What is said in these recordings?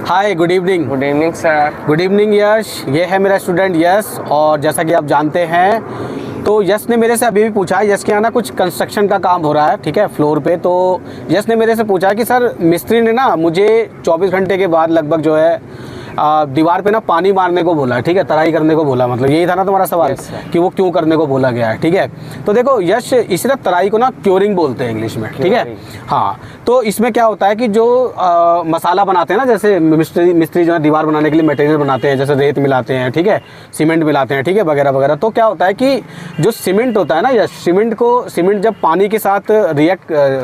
हाय, good evening. Good evening sir. Good evening Yash. ये है मेरा स्टूडेंट यश, और जैसा कि आप जानते हैं तो यश ने मेरे से अभी भी पूछा है। यश के यहाँ ना कुछ कंस्ट्रक्शन का काम हो रहा है, ठीक है, फ्लोर पे। तो यश ने मेरे से पूछा कि सर मिस्त्री ने ना मुझे 24 घंटे के बाद लगभग जो है दीवार पे ना पानी मारने को बोला है, ठीक है, तराई करने को बोला। मतलब यही था ना तुम्हारा सवाल कि वो क्यों करने को बोला गया है, ठीक है। तो देखो यश, इसी तरह तराई को ना क्योरिंग बोलते हैं इंग्लिश में, ठीक है। हाँ, तो इसमें क्या होता है कि जो मसाला बनाते हैं ना, जैसे मिस्त्री जो है दीवार बनाने के लिए मटेरियल बनाते हैं, जैसे रेत मिलाते हैं, ठीक है, सीमेंट मिलाते हैं, ठीक है, वगैरह वगैरह। तो क्या होता है कि जो सीमेंट होता है ना, यश, सीमेंट जब पानी के साथ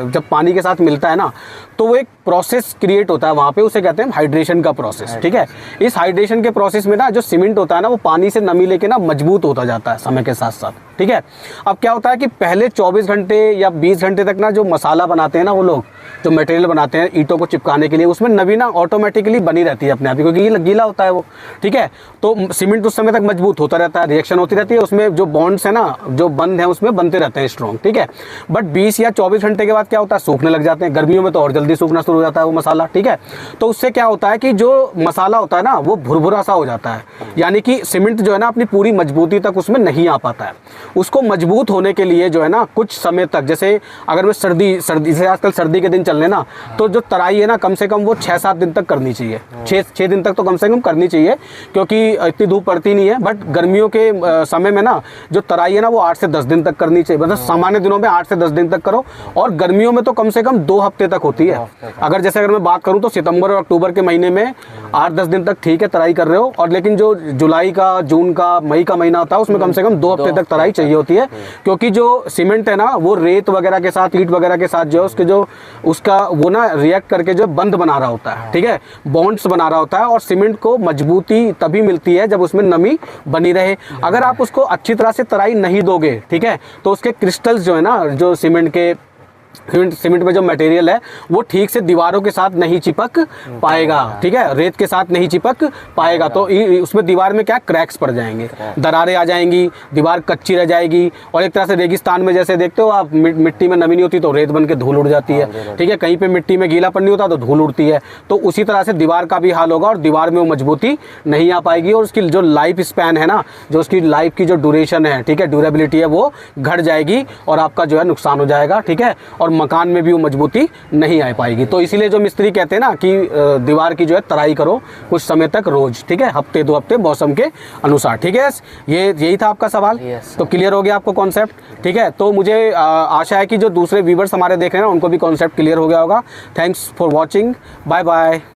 जब पानी के साथ मिलता है ना, तो वो एक प्रोसेस क्रिएट होता है वहाँ पे, उसे कहते हैं हाइड्रेशन का प्रोसेस, ठीक है। इस हाइड्रेशन के प्रोसेस में ना जो सीमेंट होता है ना, वो पानी से नमी लेके ना मजबूत होता जाता है समय के साथ साथ, ठीक है। अब क्या होता है कि पहले 24 घंटे या 20 घंटे तक ना जो मसाला बनाते हैं ना वो लोग, जो मटेरियल बनाते हैं ईंटों को चिपकाने के लिए, उसमें नमी ना ऑटोमेटिकली बनी रहती है अपने आप ही, क्योंकि गीला होता है वो, ठीक है। तो सीमेंट उस समय तक मजबूत होता रहता है, रिएक्शन होती रहती है, उसमें जो बॉन्ड्स है ना, जो बंद है उसमें बनते रहते हैं स्ट्रॉन्ग, ठीक है। बट 20 या 24 घंटे के बाद क्या होता है, सूखने लग जाते हैं। गर्मियों में तो और जल्दी सूखना शुरू हो जाता है वो मसाला, ठीक है। तो उससे क्या होता है कि जो मसाला होता है ना वो भुरभुरा सा हो जाता है, यानी कि सीमेंट जो है ना अपनी पूरी मजबूती तक उसमें नहीं आ पाता है। उसको मजबूत होने के लिए जो है ना कुछ समय तक, जैसे अगर मैं सर्दी से आजकल सर्दी के दिन चल रहे ना, तो जो तराई है ना कम से कम वो 6-7 दिन तक करनी चाहिए। 6 दिन तक तो कम से कम करनी चाहिए, क्योंकि इतनी धूप पड़ती नहीं है। बट गर्मियों के समय में ना जो तराई है ना वो 8 से 10 दिन तक करनी चाहिए। मतलब सामान्य दिनों में 8 से 10 दिन तक करो, और गर्मियों में तो कम से कम 2 हफ्ते तक होती है। अगर मैं बात करूं तो सितंबर और अक्टूबर के महीने में 8-10 दिन तक ठीक है तराई कर रहे हो, और लेकिन जो जुलाई का, जून का, मई का महीना होता है उसमें कम से कम 2 हफ्ते तक तराई चाहिए होती है, क्योंकि जो सीमेंट है ना वो रेत वगैरह के साथ, ईंट वगैरह के साथ जो है उसका वो ना रिएक्ट करके जो बंद बना रहा होता है, ठीक है, बॉन्ड्स बना रहा होता है। और सीमेंट को मजबूती तभी मिलती है जब उसमें नमी बनी रहे। अगर आप उसको अच्छी तरह से तराई नहीं दोगे, ठीक है, तो उसके क्रिस्टल्स जो है ना, जो सीमेंट में जो मटेरियल है वो ठीक से दीवारों के साथ नहीं चिपक पाएगा, ठीक है, रेत के साथ नहीं चिपक पाएगा। तो उसमें दीवार में क्या क्रैक्स पड़ जाएंगे, दरारें आ जाएंगी, दीवार कच्ची रह जाएगी। और एक तरह से रेगिस्तान में जैसे देखते हो आप, मिट्टी में नमी नहीं होती तो रेत बन के धूल उड़ जाती है, ठीक है, कहीं पे मिट्टी में गीलापन नहीं होता तो धूल उड़ती है। तो उसी तरह से दीवार का भी हाल होगा, और दीवार में वो मजबूती नहीं आ पाएगी, और उसकी जो लाइफ स्पैन है ना, जो उसकी लाइफ की जो ड्यूरेशन है, ठीक है, ड्यूरेबिलिटी है, वो घट जाएगी और आपका जो है नुकसान हो जाएगा, ठीक है, और मकान में भी वो मजबूती नहीं आ पाएगी। तो इसीलिए जो मिस्त्री कहते हैं ना कि दीवार की जो है तराई करो कुछ समय तक रोज, ठीक है, हफ्ते 2 हफ्ते मौसम के अनुसार, ठीक है। यही था आपका सवाल। तो क्लियर हो गया आपको कॉन्सेप्ट, ठीक है। तो मुझे आशा है कि जो दूसरे व्यूवर्स हमारे देख रहे हैं ना उनको भी कॉन्सेप्ट क्लियर हो गया होगा। Thanks for watching, bye bye.